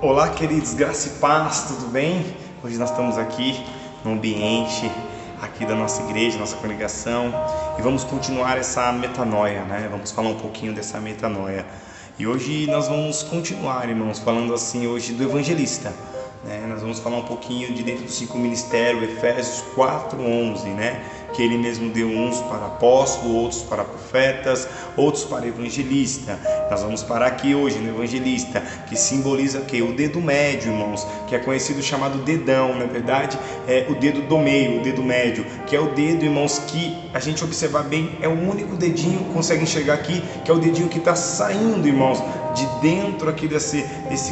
Olá, queridos, graça e paz, tudo bem? Hoje nós estamos aqui no ambiente aqui da nossa igreja, nossa congregação, e vamos continuar essa metanoia, né? Vamos falar um pouquinho dessa metanoia. E hoje nós vamos continuar, irmãos, falando assim hoje do evangelista, né? Nós vamos falar um pouquinho de dentro dos 5 ministérios, Efésios 4:11, né? Que ele mesmo deu uns para apóstolos, outros para profetas, outros para evangelista. Nós vamos parar aqui hoje no evangelista, que simboliza o quê? O dedo médio, irmãos, que é conhecido chamado dedão, na verdade é o dedo do meio, o dedo médio, que é o dedo, irmãos, que a gente observar bem, é o único dedinho que consegue enxergar aqui, que é o dedinho que está saindo, irmãos, de dentro aqui desse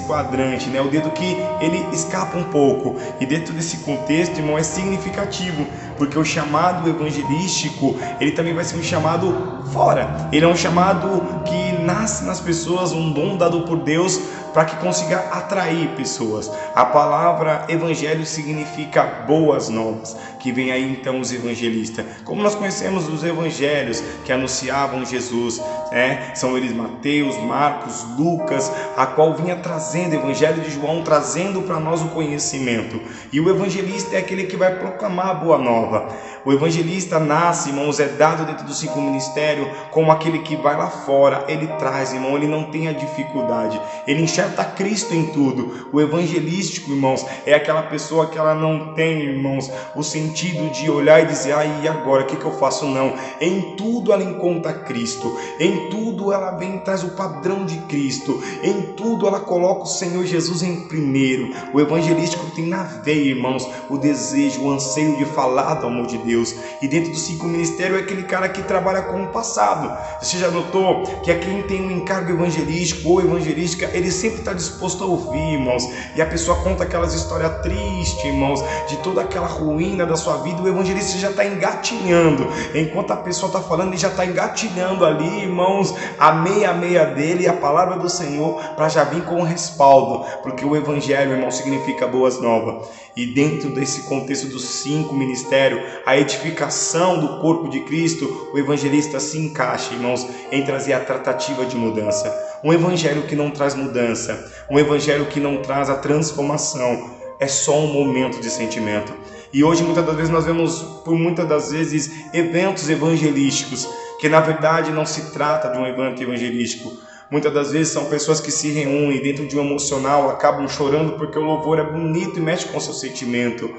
quadrante, né? O dedo que ele escapa um pouco. E dentro desse contexto, irmão, é significativo, porque o chamado evangelístico, ele também vai ser um chamado fora. Ele é um chamado que nasce nas pessoas, um dom dado por Deus para que consiga atrair pessoas. A palavra evangelho significa boas novas, que vem aí então os evangelistas. Como nós conhecemos os evangelhos que anunciavam Jesus, né? São eles Mateus, Marcos, Lucas, a qual vinha trazendo, evangelho de João, trazendo para nós o conhecimento. E o evangelista é aquele que vai proclamar a boa nova. O evangelista nasce, irmãos, é dado dentro dos 5 ministérios como aquele que vai lá fora, ele traz, irmão, ele não tem a dificuldade, ele enxerga Cristo em tudo. O evangelístico, irmãos, é aquela pessoa que ela não tem, irmãos, o sentido de olhar e dizer, e agora, o que eu faço? Não, em tudo ela encontra Cristo, em tudo ela vem e traz o padrão de Cristo, em tudo ela coloca o Senhor Jesus em primeiro. O evangelístico tem na veia, irmãos, o desejo, o anseio de falar do amor de Deus. E dentro dos 5 ministérios é aquele cara que trabalha com o passado. Você já notou que é quem tem um encargo evangelístico ou evangelística, ele sempre está disposto a ouvir, irmãos, e a pessoa conta aquelas histórias tristes, irmãos, de toda aquela ruína da sua vida. O evangelista já está engatilhando, enquanto a pessoa está falando, ele já está engatilhando ali, irmãos, a meia dele, a palavra do Senhor, para já vir com o respaldo, porque o evangelho, irmão, significa boas novas. E dentro desse contexto dos 5 ministérios, a edificação do corpo de Cristo, o evangelista se encaixa, irmãos, em trazer a tratativa de mudança. Um evangelho que não traz mudança, um evangelho que não traz a transformação, é só um momento de sentimento. E hoje muitas das vezes nós vemos, por muitas das vezes, eventos evangelísticos, que na verdade não se trata de um evento evangelístico. Muitas das vezes são pessoas que se reúnem dentro de um emocional, acabam chorando porque o louvor é bonito e mexe com o seu sentimento.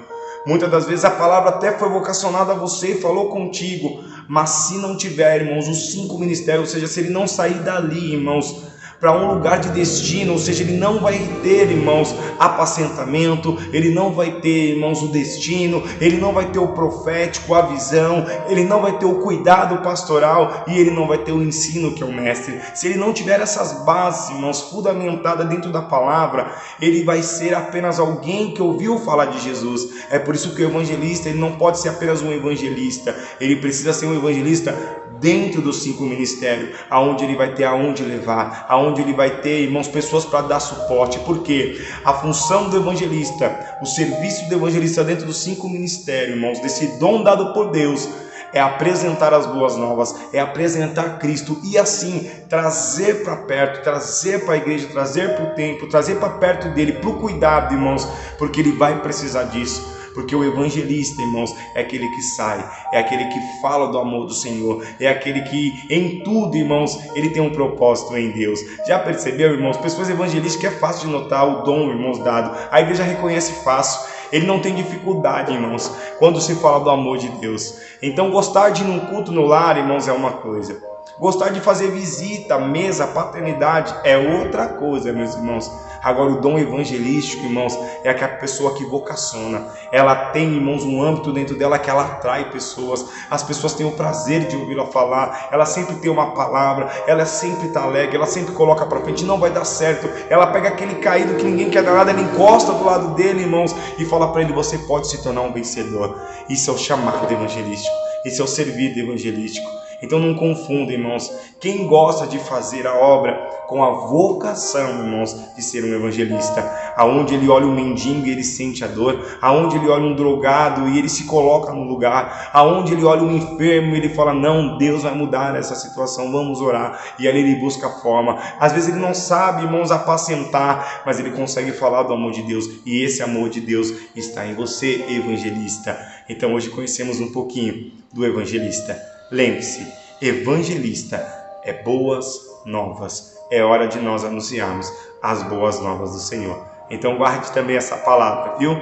Muitas das vezes a palavra até foi vocacionada a você e falou contigo, mas se não tiver, irmãos, os 5 ministérios, ou seja, se ele não sair dali, irmãos, para um lugar de destino, ou seja, ele não vai ter, irmãos, apacentamento, ele não vai ter, irmãos, o destino, ele não vai ter o profético, a visão, ele não vai ter o cuidado pastoral e ele não vai ter o ensino que é o mestre. Se ele não tiver essas bases, irmãos, fundamentadas dentro da palavra, ele vai ser apenas alguém que ouviu falar de Jesus. É por isso que o evangelista, ele não pode ser apenas um evangelista, ele precisa ser um evangelista dentro dos 5 ministérios, aonde ele vai ter aonde levar, aonde ele vai ter, irmãos, pessoas para dar suporte. Porque a função do evangelista, o serviço do evangelista dentro dos 5 ministérios, irmãos, desse dom dado por Deus, é apresentar as boas novas, é apresentar Cristo e assim trazer para perto, trazer para a igreja, trazer para o templo, trazer para perto dele, para o cuidado, irmãos, porque ele vai precisar disso. Porque o evangelista, irmãos, é aquele que sai, é aquele que fala do amor do Senhor, é aquele que em tudo, irmãos, ele tem um propósito em Deus. Já percebeu, irmãos? Pessoas evangelistas que é fácil de notar o dom, irmãos, dado. A igreja reconhece fácil. Ele não tem dificuldade, irmãos, quando se fala do amor de Deus. Então, gostar de ir num culto no lar, irmãos, é uma coisa. Gostar de fazer visita, mesa, paternidade é outra coisa, meus irmãos. Agora o dom evangelístico, irmãos, é aquela pessoa que vocaciona. Ela tem, irmãos, um âmbito dentro dela que ela atrai pessoas. As pessoas têm o prazer de ouvi-la falar. Ela sempre tem uma palavra, ela sempre está alegre, ela sempre coloca para frente, não vai dar certo. Ela pega aquele caído que ninguém quer dar nada, ela encosta do lado dele, irmãos, e fala para ele, você pode se tornar um vencedor. Isso é o chamado evangelístico. Esse é o servido evangelístico. Então não confunda, irmãos, quem gosta de fazer a obra com a vocação, irmãos, de ser um evangelista, aonde ele olha um mendigo e ele sente a dor, aonde ele olha um drogado e ele se coloca no lugar, aonde ele olha um enfermo e ele fala, não, Deus vai mudar essa situação, vamos orar, e ali ele busca a forma. Às vezes ele não sabe, irmãos, apacentar, mas ele consegue falar do amor de Deus, e esse amor de Deus está em você, evangelista. Então hoje conhecemos um pouquinho do evangelista. Lembre-se, evangelista é boas novas. É hora de nós anunciarmos as boas novas do Senhor. Então guarde também essa palavra, viu?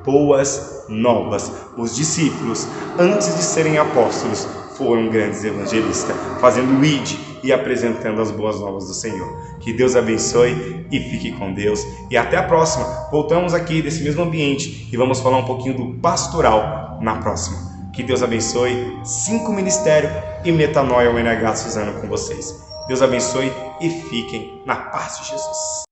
Boas novas. Os discípulos, antes de serem apóstolos, foram grandes evangelistas, fazendo o id e apresentando as boas novas do Senhor. Que Deus abençoe e fique com Deus. E até a próxima. Voltamos aqui desse mesmo ambiente e vamos falar um pouquinho do pastoral na próxima. Que Deus abençoe. 5 Ministério e Metanoia UNH Suzano com vocês. Deus abençoe e fiquem na paz de Jesus.